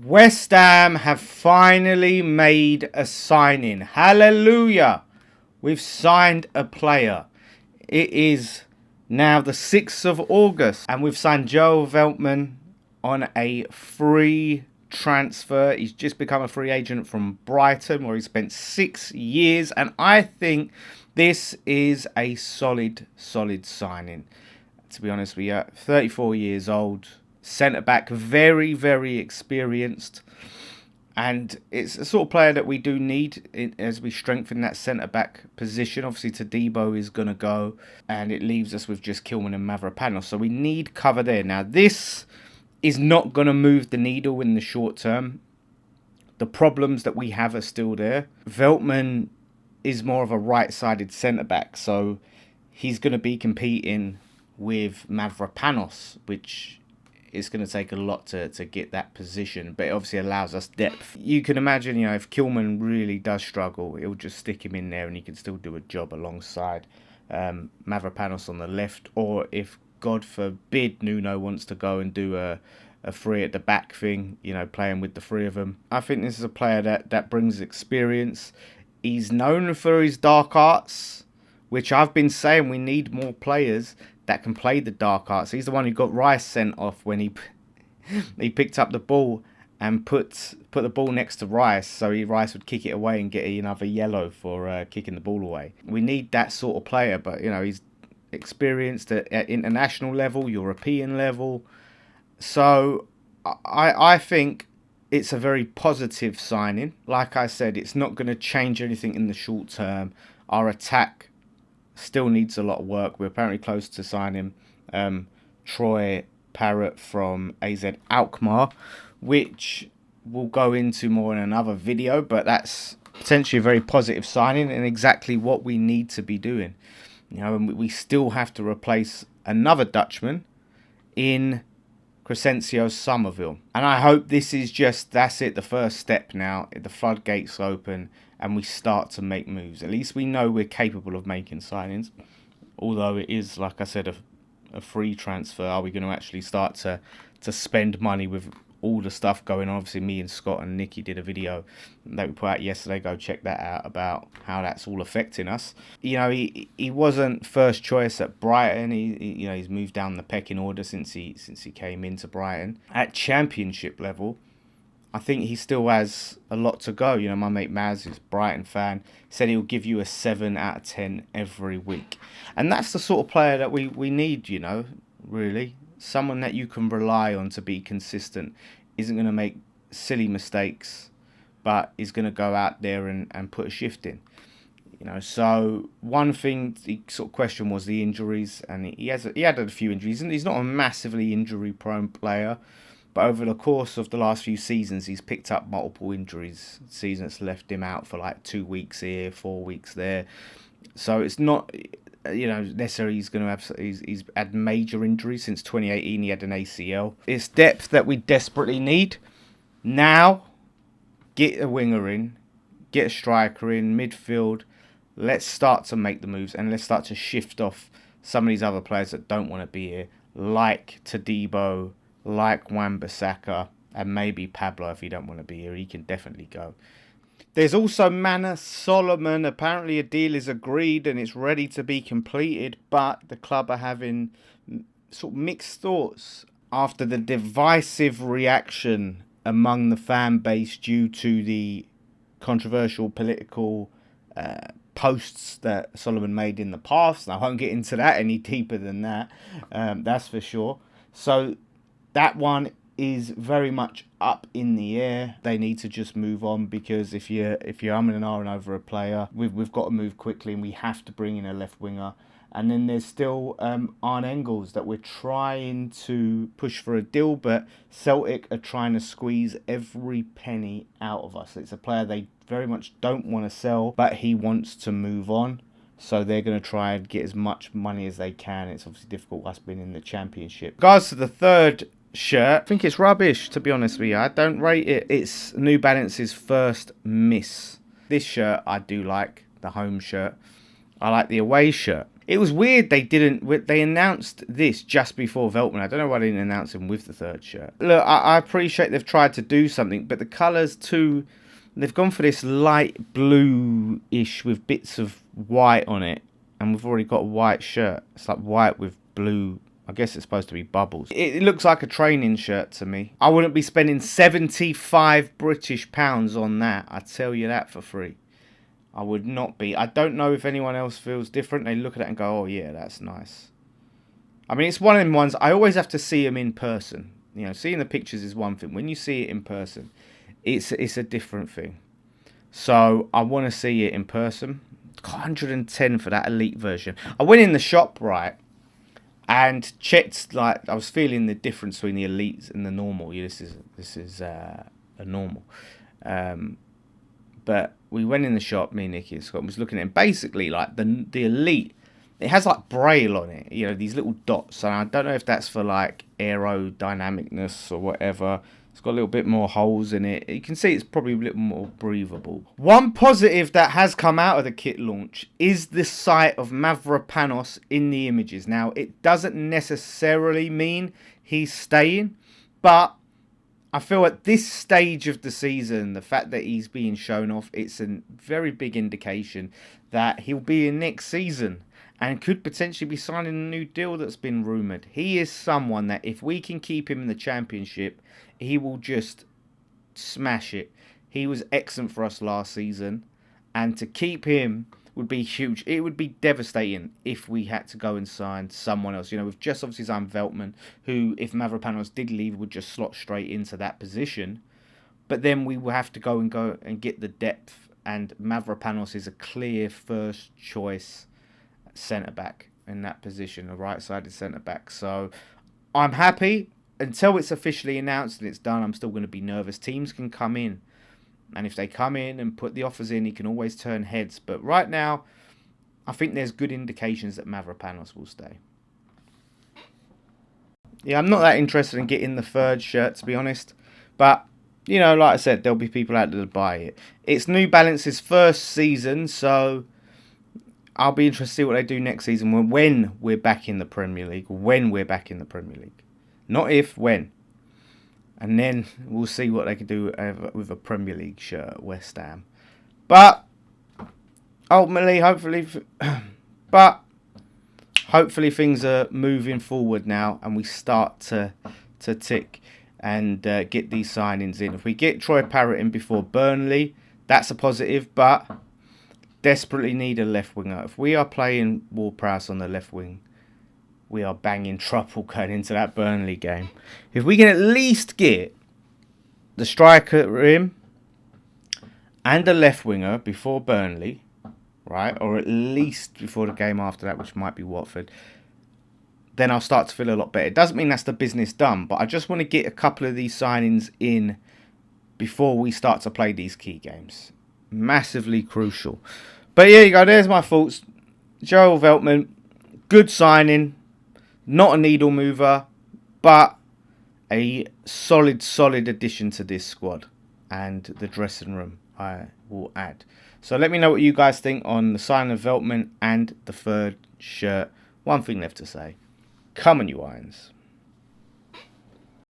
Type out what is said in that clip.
West Ham have finally made a signing. Hallelujah. We've signed a player. It is now the 6th of August and we've signed Joël Veltman on a free transfer. He's just become a free agent from Brighton where he spent 6 years, and I think this is a solid signing. To be honest with you, 34 years old, centre-back, very, very experienced. And it's a sort of player that we do need as we strengthen that centre-back position. Obviously, Todibo is going to go, and it leaves us with just Kilman and Mavropanos. So we need cover there. Now, this is not going to move the needle in the short term. The problems that we have are still there. Veltman is more of a right-sided centre-back, so he's going to be competing with Mavropanos, which is going to take a lot to get that position, but it obviously allows us depth. You can imagine, if Kilman really does struggle, it'll just stick him in there and he can still do a job alongside Mavropanos on the left, or if, God forbid, Nuno wants to go and do a three at the back thing, playing with the three of them. I think this is a player that brings experience. He's known for his dark arts, which I've been saying we need more players that can play the dark arts. He's the one who got Rice sent off when he picked up the ball and put the ball next to Rice, so Rice would kick it away and get another yellow for kicking the ball away. We need that sort of player, but he's experienced at international level, European level. So I think it's a very positive signing. Like I said, it's not going to change anything in the short term. Our attack still needs a lot of work. We're apparently close to signing Troy Parrott from AZ Alkmaar, which we'll go into more in another video, but that's potentially a very positive signing and exactly what we need to be doing. And we still have to replace another Dutchman in Crescencio Somerville. And I hope this is that's it, the first step now. The floodgates open and we start to make moves. At least we know we're capable of making signings. Although it is, like I said, a free transfer. Are we going to actually start to spend money with all the stuff going on? Obviously, me and Scott and Nicky did a video that we put out yesterday. Go check that out about how that's all affecting us. He wasn't first choice at Brighton. He's moved down the pecking order since he came into Brighton. At Championship level, I think he still has a lot to go. My mate Maz, who's a Brighton fan, said he'll give you a 7 out of 10 every week. And that's the sort of player that we need, really. Someone that you can rely on to be consistent, isn't going to make silly mistakes, but is going to go out there and put a shift in. So one thing the sort of question was the injuries, and he had a few injuries, and he's not a massively injury-prone player. But over the course of the last few seasons, he's picked up multiple injuries. Seasons left him out for like 2 weeks here, 4 weeks there. So it's not, necessarily he's had major injuries. Since 2018, he had an ACL. It's depth that we desperately need. Now, get a winger in, get a striker in, midfield. Let's start to make the moves and let's start to shift off some of these other players that don't want to be here, like Todibo, like Wan-Bissaka, and maybe Pablo. If he don't want to be here, he can definitely go. There's also Manor Solomon. Apparently a deal is agreed and it's ready to be completed, but the club are having sort of mixed thoughts after the divisive reaction among the fan base due to the controversial political posts that Solomon made in the past. I won't get into that any deeper than that, that's for sure. So that one is very much up in the air. They need to just move on, because if you're umming and ahhing over a player, we've got to move quickly and we have to bring in a left winger. And then there's still Arne Engels that we're trying to push for a deal, but Celtic are trying to squeeze every penny out of us. It's a player they very much don't want to sell, but he wants to move on. So they're going to try and get as much money as they can. It's obviously difficult us being in the Championship. Regards to the third shirt, I think it's rubbish, to be honest with you. I don't rate it. It's New Balance's first miss. This shirt I do like, the home shirt. I like the away shirt. It was weird they announced this just before Veltman. I don't know why they didn't announce him with the third shirt. Look, I appreciate they've tried to do something, but the colours too, they've gone for this light blue-ish with bits of white on it, and we've already got a white shirt. It's like white with blue. I guess it's supposed to be bubbles. It looks like a training shirt to me. I wouldn't be spending 75 British pounds on that. I tell you that for free. I would not be. I don't know if anyone else feels different. They look at it and go, oh yeah, that's nice. I mean, it's one of them ones, I always have to see them in person. You know, seeing the pictures is one thing. When you see it in person, it's a different thing. So I want to see it in person. 110 for that elite version. I went in the shop, right, and checked, like, I was feeling the difference between the elites and the normal. Yeah, this is a normal. But we went in the shop, me and Nicky and Scott, and was looking at it. Basically, like, the elite, it has, like, braille on it. You know, these little dots. And I don't know if that's for, like, aerodynamicness or whatever. It's got a little bit more holes in it. You can see it's probably a little more breathable. One positive that has come out of the kit launch is the sight of Mavropanos in the images. Now, it doesn't necessarily mean he's staying, but I feel at this stage of the season, the fact that he's being shown off, it's a very big indication that he'll be in next season and could potentially be signing a new deal that's been rumoured. He is someone that if we can keep him in the Championship, he will just smash it. He was excellent for us last season, and to keep him would be huge. It would be devastating if we had to go and sign someone else. You know, we've just obviously signed Veltman, who, if Mavropanos did leave, would just slot straight into that position. But then we will have to go and get the depth, and Mavropanos is a clear first choice centre-back in that position, a right-sided centre-back. So I'm happy. Until it's officially announced and it's done, I'm still going to be nervous. Teams can come in, and if they come in and put the offers in, he can always turn heads. But right now, I think there's good indications that Mavropanos will stay. Yeah, I'm not that interested in getting the third shirt, to be honest. But, you know, like I said, there'll be people out there to buy it. It's New Balance's first season, so I'll be interested to see what they do next season when we're back in the Premier League. When we're back in the Premier League. Not if, when. And then we'll see what they can do with a Premier League shirt at West Ham. But ultimately, hopefully things are moving forward now, and we start to tick and get these signings in. If we get Troy Parrott in before Burnley, that's a positive, but desperately need a left winger. If we are playing Ward-Prowse on the left wing, we are banging trouble going into that Burnley game. If we can at least get the striker in and a left winger before Burnley, right, or at least before the game after that, which might be Watford, then I'll start to feel a lot better. It doesn't mean that's the business done, but I just want to get a couple of these signings in before we start to play these key games. Massively crucial. But here you go, there's my thoughts. Joël Veltman, good signing. Not a needle mover, but a solid addition to this squad and the dressing room, I will add. So let me know what you guys think on the signing of Veltman and the third shirt. One thing left to say. Come on, you Irons.